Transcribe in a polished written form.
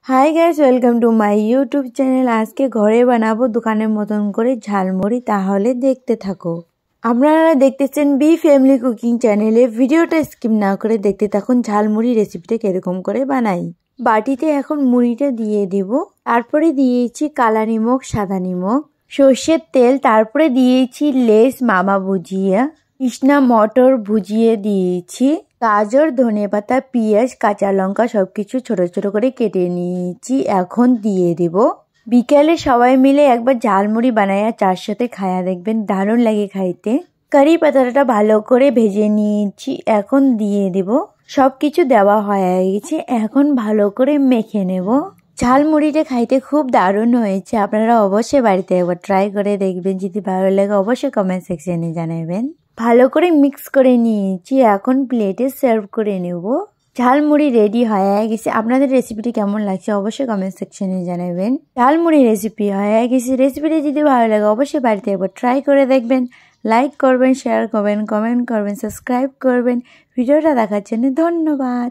Hi guys, welcome to my YouTube channel. আজকে ঘরে বানাবো দোকানের মতন করে ঝালমুড়ি, তাহলে দেখতে থাকো। আপনারা দেখতেছেন বি ফ্যামিলি কুকিং চ্যানেলে। ভিডিওটা স্কিপ না করে দেখতে থাকুন ঝালমুড়ি রেসিপিটা কিরকম করে বানাই। বাটিতে এখন মুড়িটা দিয়ে দেব, তারপরে দিয়েছি কালা নিমক, সাদা নিমক, সর্ষের তেল, তারপরে দিয়েছি লেস, মামা ভুজিয়া, কৃষ্ণা মটর ভুজিয়ে দিয়েছি, গাজর, ধনেপাতা, পেঁয়াজ, কাঁচা লঙ্কা সবকিছু ছোট ছোট করে কেটে নিয়েছি। এখন দিয়ে দেব। বিকেলে সবাই মিলে একবার ঝালমুড়ি বানায়া চার সাথে খায়া দেখবেন, দারুণ লাগে খাইতে। কারি পাতাটা ভালো করে ভেজে নিয়েছি, এখন দিয়ে দেব। সবকিছু দেওয়া হয়ে গেছে, এখন ভালো করে মেখে নেব। ঝালমুড়িটা খাইতে খুব দারুণ হয়েছে। আপনারা অবশ্যই বাড়িতে একবার ট্রাই করে দেখবেন। যদি ভালো লাগে অবশ্যই কমেন্ট সেকশনে জানাবেন। ভালো করে মিক্স করে নিয়েছি, এখন প্লেটে সার্ভ করে নেব। ঝালমুড়ি রেডি হয়ে গেছে। আপনাদের রেসিপিটি কেমন লাগছে অবশ্যই কমেন্ট সেকশনে জানাবেন। ঝালমুড়ি রেসিপি হয়ে গেছে। রেসিপিটি যদি ভালো লাগে অবশ্যই বাড়িতে একবার ট্রাই করে দেখবেন। লাইক করবেন, শেয়ার করবেন, কমেন্ট করবেন, সাবস্ক্রাইব করবেন। ভিডিওটা দেখার জন্য ধন্যবাদ।